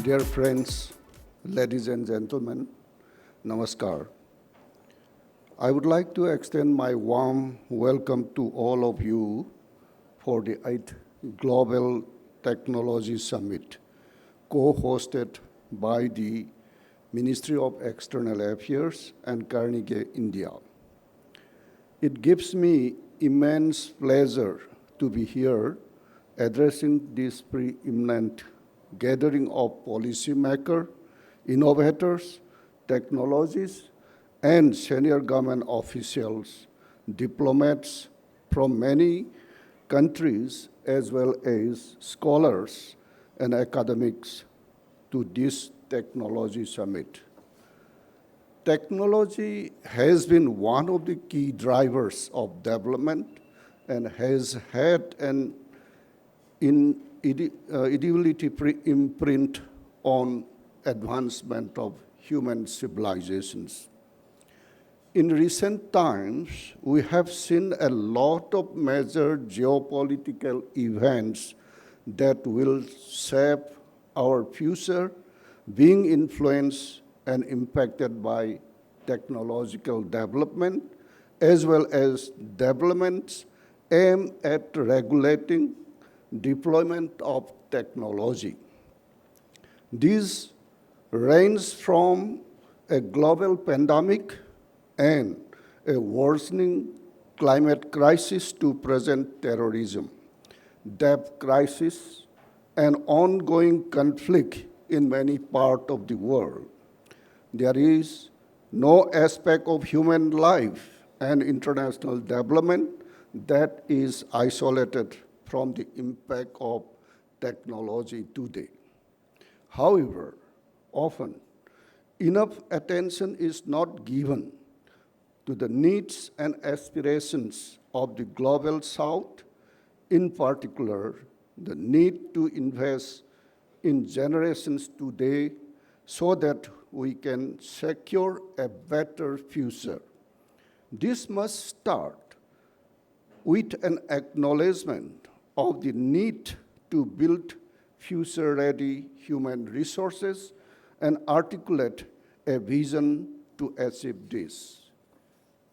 Dear friends, ladies and gentlemen, Namaskar. I would like to extend my warm welcome to all of you for the 8th Global Technology Summit, co-hosted by the Ministry of External Affairs and Carnegie India. It gives me immense pleasure to be here addressing this preeminent gathering of policymakers, innovators, technologists, and senior government officials, diplomats from many countries, as well as scholars and academics to this technology summit. Technology has been one of the key drivers of development and has had an indelibility imprint on advancement of human civilizations. In recent times, we have seen a lot of major geopolitical events that will shape our future, being influenced and impacted by technological development, as well as developments aimed at regulating deployment of technology. These range from a global pandemic and a worsening climate crisis to present terrorism, debt crisis, and ongoing conflict in many parts of the world. There is no aspect of human life and international development that is isolated from the impact of technology today. However, often enough attention is not given to the needs and aspirations of the global South, in particular, the need to invest in generations today so that we can secure a better future. This must start with an acknowledgement of the need to build future-ready human resources and articulate a vision to achieve this.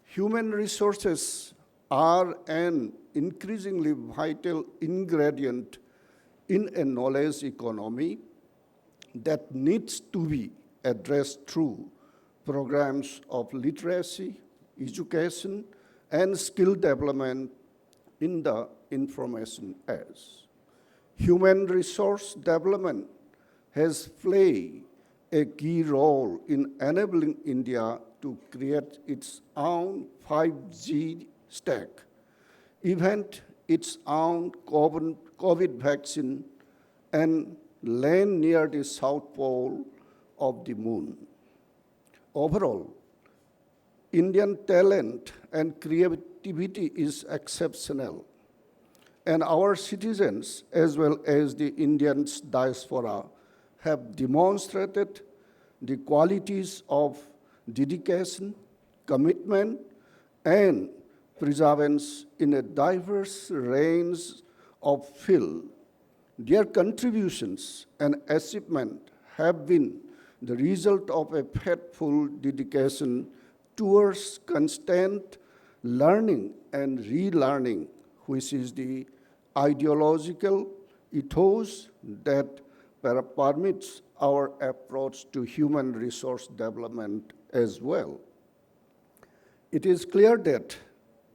Human resources are an increasingly vital ingredient in a knowledge economy that needs to be addressed through programs of literacy, education, and skill development in the information age. Human resource development has played a key role in enabling India to create its own 5G stack, invent its own COVID vaccine, and land near the South Pole of the moon. Overall, Indian talent and creativity is exceptional, and our citizens, as well as the Indian diaspora, have demonstrated the qualities of dedication, commitment, and perseverance in a diverse range of fields. Their contributions and achievement have been the result of a faithful dedication towards constant learning and relearning, which is the ideological ethos that permits our approach to human resource development as well. It is clear that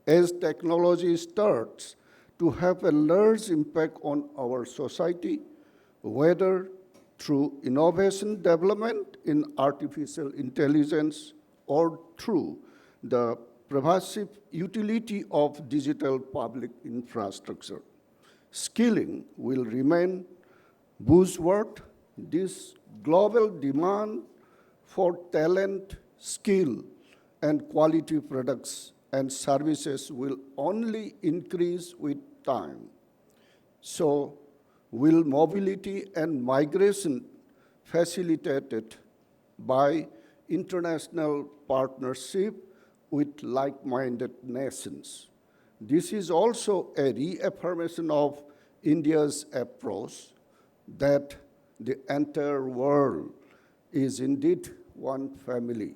as technology starts to have a large impact on our society, whether through innovation development in artificial intelligence or through the pervasive utility of digital public infrastructure, skilling will remain buzzword. This global demand for talent, skill, and quality products and services will only increase with time. So will mobility and migration facilitated by international partnership with like-minded nations. This is also a reaffirmation of India's approach that the entire world is indeed one family.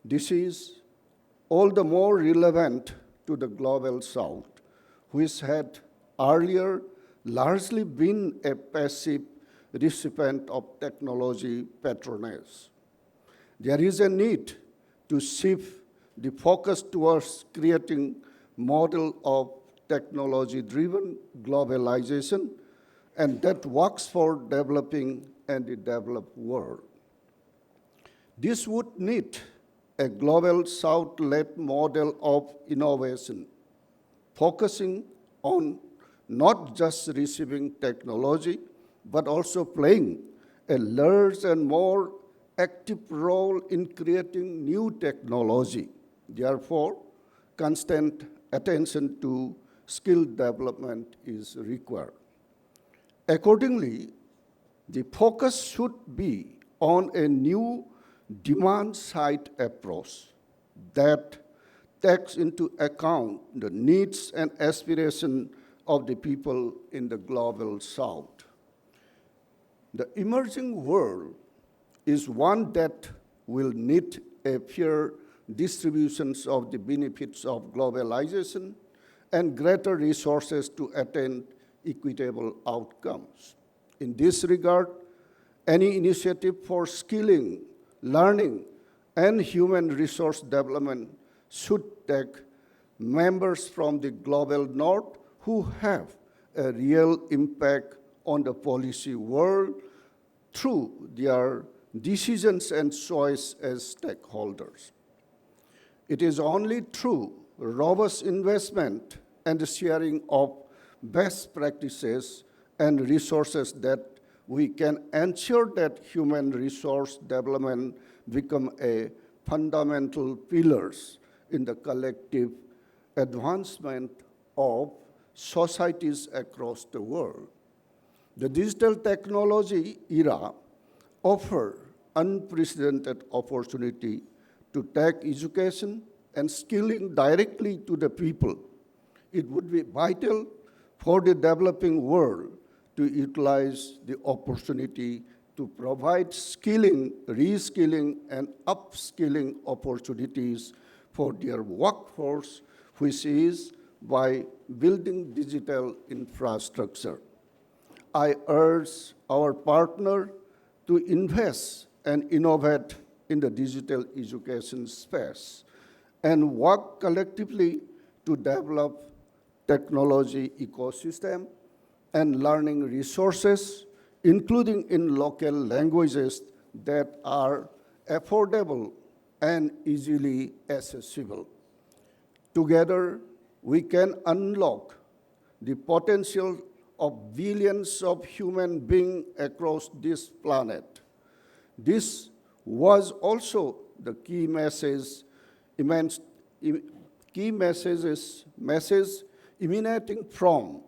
This is all the more relevant to the Global South, which had earlier largely been a passive recipient of technology patronage. There is a need to shift the focus towards creating a model of technology-driven globalization, and that works for developing and the developed world. This would need a Global South-led model of innovation, focusing on not just receiving technology, but also playing a larger and more active role in creating new technology. Therefore, constant attention to skill development is required. Accordingly, the focus should be on a new demand-side approach that takes into account the needs and aspirations of the people in the Global South. The emerging world is one that will need a fair distribution of the benefits of globalization and greater resources to attain equitable outcomes. In this regard, any initiative for skilling, learning, and human resource development should take members from the global north who have a real impact on the policy world through their decisions and choice as stakeholders. It is only through robust investment and the sharing of best practices and resources that we can ensure that human resource development become a fundamental pillars in the collective advancement of societies across the world. The digital technology era offers unprecedented opportunity to take education and skilling directly to the people. It would be vital for the developing world to utilize the opportunity to provide skilling, reskilling, and upskilling opportunities for their workforce, which is by building digital infrastructure. I urge our partner to invest and innovate in the digital education space and work collectively to develop technology ecosystem and learning resources, including in local languages that are affordable and easily accessible. Together, we can unlock the potential of billions of human beings across this planet. This was also the key message emanating from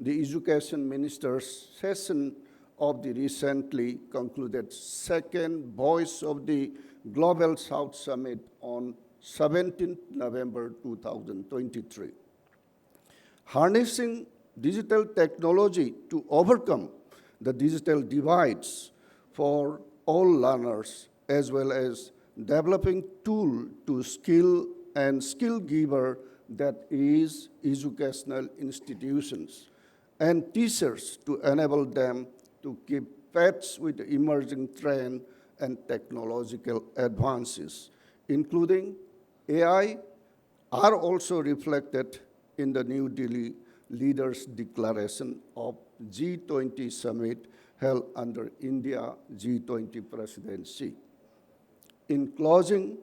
the Education Minister's session of the recently concluded second Voice of the Global South Summit on 17 November 2023. Harnessing digital technology to overcome the digital divides for all learners, as well as developing tools to skill and skill giver, that is educational institutions, and teachers to enable them to keep pace with the emerging trend and technological advances, including AI, are also reflected in the New Delhi Leaders' Declaration of G20 Summit held under India G20 presidency. In closing,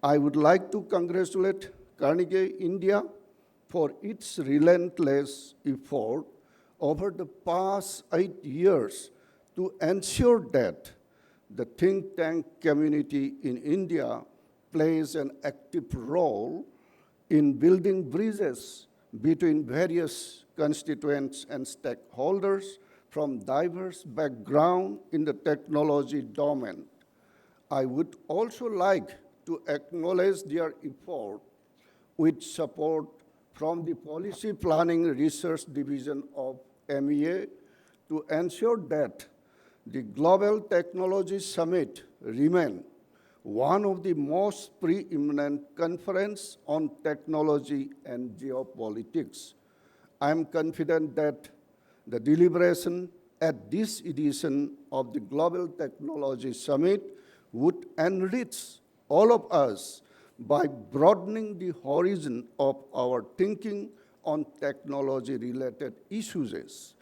I would like to congratulate Carnegie India for its relentless effort over the past 8 years to ensure that the think tank community in India plays an active role in building bridges between various constituents and stakeholders from diverse backgrounds in the technology domain. I would also like to acknowledge their effort with support from the Policy Planning Research Division of MEA to ensure that the Global Technology Summit remain one of the most preeminent conferences on technology and geopolitics. I am confident that the deliberation at this edition of the Global Technology Summit would enrich all of us by broadening the horizon of our thinking on technology-related issues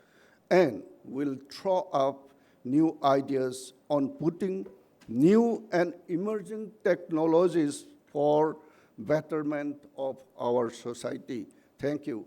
and will throw up new ideas on putting new and emerging technologies for betterment of our society. Thank you.